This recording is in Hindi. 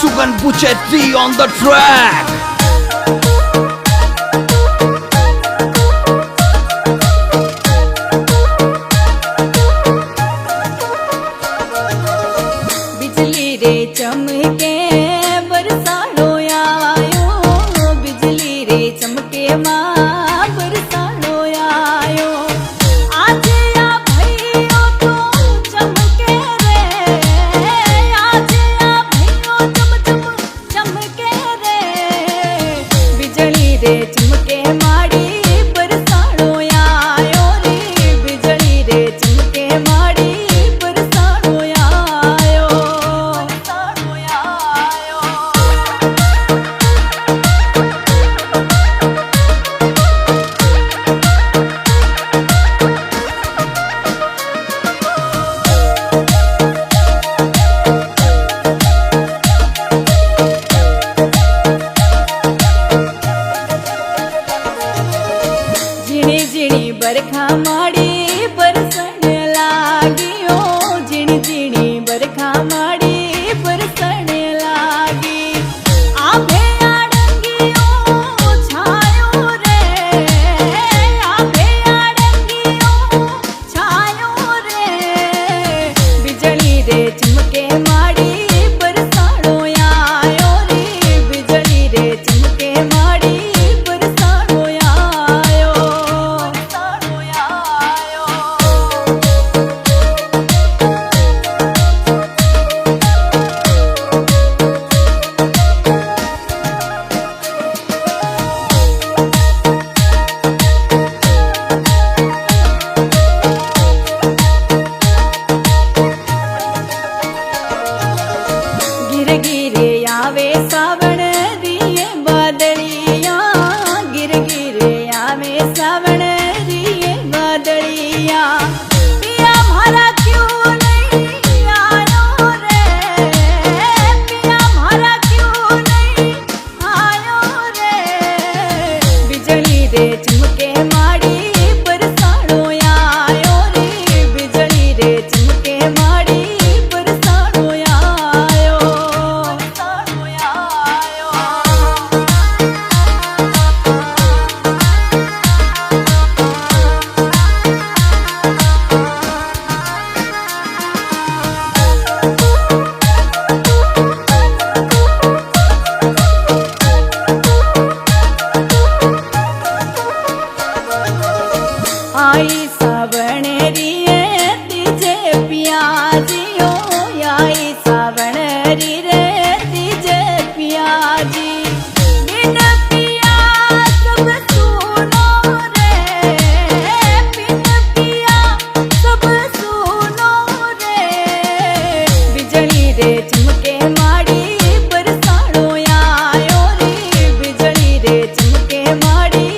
Sugan Buchetti on the track. बिजली रे चमके बरसानो आयो, बिजली रे चमके मां बरसानो आयो। आज आ भैयो तो चमके रे, आज आ भैयो चम चम चमके रे। बिजली रे चमके माड़ी बरसानो आयो रे, बिजली रे चमके माड़ी बरसानो आयो, बरसानो आयो। झीणी झीणी बरखा माड़ी बरसन लागियो, झीणी झीणी बरखा माड़ी बरसन लागी। आभे आड़ंगियो छायो रे, आभे आड़ंगियो छायो रे। बिजली रे चमके माड़ी बरसानो आयो रे, बिजली रे चमके माड़ी बरसानो आयो, बरसानो आयो। गिर गिरे आवे सावण रिये बादलिया, गिर गिरे आवे सावण रिये बादलिया। पिया मारा क्यों नहीं आयो रे, पिया मारा क्यों नहीं आयो रे। बिजली रे चमके माड़ी बरसानो आयो रे, बिजली रे चमके माड़ी बरसानो आयो, बरसानो आयो। आई सावण रिये तीजे पियाजियो, आई सावण री रे तीजे पियाजी। बिन पिया सब सुनो रे, बिन पिया सब सुनो रे। बिजली रे चमके माड़ी बरसानो आयो रे, बिजली रे चमके माड़ी